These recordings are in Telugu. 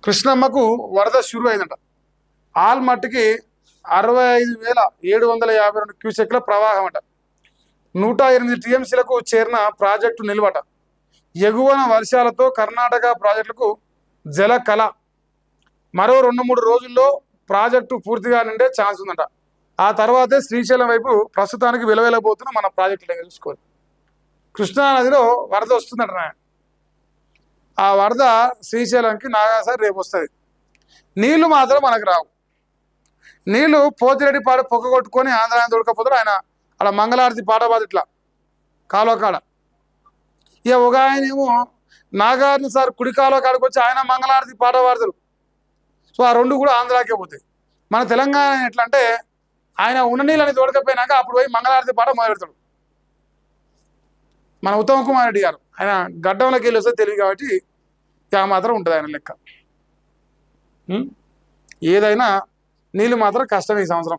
కృష్ణమ్మకు వరద షురు అయిందట. ఆల్మట్టికి 65,752 క్యూసెక్ల ప్రవాహం అట. 108 టీఎంసీలకు చేరిన ప్రాజెక్టు నిలువట. ఎగువన వర్షాలతో కర్ణాటక ప్రాజెక్టులకు జల కళ. మరో 2-3 రోజుల్లో ప్రాజెక్టు పూర్తిగా నిండే ఛాన్స్ ఉందట. ఆ తర్వాతే శ్రీశైలం వైపు ప్రస్తుతానికి విలవెలబోతున్న మన ప్రాజెక్టులు చూసుకోవాలి. కృష్ణానదిలో వరద వస్తుందట. ఆ వరద శ్రీశైలంకి నాగాసారి రేపు వస్తుంది. నీళ్లు మాత్రం మనకు రావు. నీళ్లు పోతిరెడ్డి పాడు పొగ కొట్టుకొని ఆంధ్రాన్ని దొడకపోతాడు. ఆయన అలా మంగళారతి పాడబాదు ఇట్లా కాలువ కాడ. ఇక ఒక ఆయన ఏమో నాగార్జున సార్ కుడి కాలువ కాడికి వచ్చి ఆయన మంగళారతి పాడబారుతారు. సో ఆ రెండు కూడా ఆంధ్రాకే పోతాయి. మన తెలంగాణ ఎట్లా అంటే ఆయన ఉన్న నీళ్ళని తోడకపోయినాక అప్పుడు పోయి మంగళారతి పాట మొదలెడతాడు. మన ఉత్తమ్ కుమార్ రెడ్డి గారు ఆయన గడ్డంలోకి వెళ్ళి వస్తే తెలివి కాబట్టి ఇక మాత్రం ఉంటుంది ఆయన లెక్క. ఏదైనా నీళ్ళు మాత్రం కష్టం ఈ సంవత్సరం.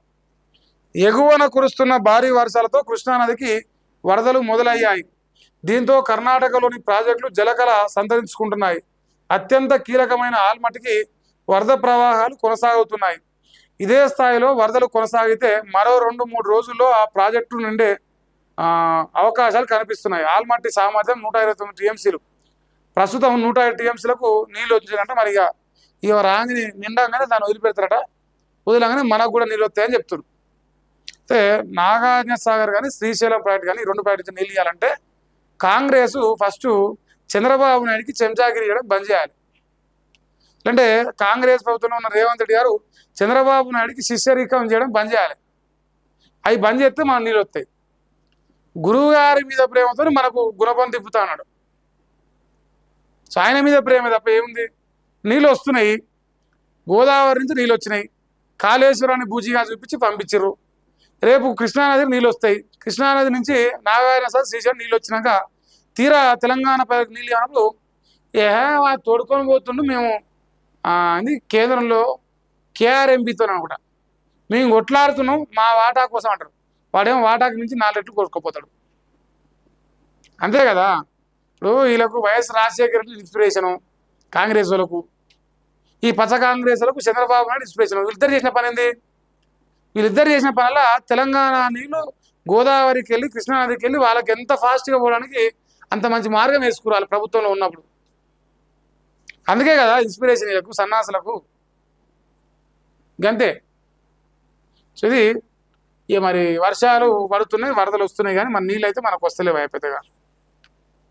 ఎగువన కురుస్తున్న భారీ వర్షాలతో కృష్ణానదికి వరదలు మొదలయ్యాయి. దీంతో కర్ణాటకలోని ప్రాజెక్టులు జలకళ సంతరించుకుంటున్నాయి. అత్యంత కీలకమైన ఆల్మట్టికి వరద ప్రవాహాలు కొనసాగుతున్నాయి. ఇదే స్థాయిలో వరదలు కొనసాగితే మరో 2-3 రోజుల్లో ఆ ప్రాజెక్టు నుండే అవకాశాలు కనిపిస్తున్నాయి. ఆల్మట్టి సామర్థ్యం 129 టీఎంసీలు. ప్రస్తుతం 105 టీఎంసీలకు నీళ్ళు వచ్చిందంటే మరి ఇక రాంగిని నిండగానే దాన్ని వదిలిపెడతారట. వదిలంగానే మనకు కూడా నీళ్ళు వస్తాయని చెప్తున్నారు. అయితే నాగార్జున సాగర్ కానీ శ్రీశైలం ప్రాజెక్ట్ కానీ ఈ రెండు ప్రాజెక్టు నీళ్ళు ఇవ్వాలంటే కాంగ్రెస్ ఫస్ట్ చంద్రబాబు నాయుడికి చెంచాగిరి చేయడం బంద్ చేయాలి. అంటే కాంగ్రెస్ ప్రభుత్వంలో ఉన్న రేవంత్ రెడ్డి గారు చంద్రబాబు నాయుడికి శిష్యరికం చేయడం బంద్ చేయాలి. అవి బంద్ చేస్తే మనకు నీళ్ళు వస్తాయి. గురువు గారి మీద ప్రేమతో మనకు గుణపం తిప్పుతా అన్నాడు. సో ఆయన మీద ప్రేమ తప్ప ఏముంది? నీళ్ళు వస్తున్నాయి. గోదావరి నుంచి నీళ్ళు వచ్చినాయి. కాళేశ్వరాన్ని బూచిగా చూపించి పంపించారు. రేపు కృష్ణానదికి నీళ్ళు వస్తాయి. కృష్ణానది నుంచి నాగార్జున సార్ శ్రీశైలం నీళ్ళు వచ్చినాక తీరా తెలంగాణ ప్రజలకు నీళ్ళు అన్నప్పుడు తోడుకొని పోతుండు. మేము అది కేంద్రంలో కేఆర్ఎంపీతో అనమాట మేము కొట్లాడుతున్నాం మా వాటా కోసం అంటారు. వాడేమో వాటాకి మించి 4 రెట్లు కొట్టుకుపోతాడు. అంతే కదా. ఇప్పుడు వీళ్ళకు వైఎస్ రాజశేఖర రెడ్డి ఇన్స్పిరేషను కాంగ్రెస్ వాళ్ళకు, ఈ పచ్చ కాంగ్రెస్ వాళ్ళకు చంద్రబాబు నాయుడు ఇన్స్పిరేషన్. వీళ్ళిద్దరు చేసిన పని ఏంది? వీళ్ళిద్దరు చేసిన పని వల్ల తెలంగాణ నీళ్ళు గోదావరికి వెళ్ళి కృష్ణానదికి వెళ్ళి వాళ్ళకి ఎంత ఫాస్ట్గా పోవడానికి అంత మంచి మార్గం వేసుకురాలి ప్రభుత్వంలో ఉన్నప్పుడు. అందుకే కదా ఇన్స్పిరేషన్ వీళ్ళకు సన్నాసులకు గంతే. సో ఇది ఇక మరి వర్షాలు పడుతున్నాయి, వరదలు వస్తున్నాయి, కానీ మన నీళ్ళు అయితే మనకు వస్తలేవు అయిపోతాయిగా.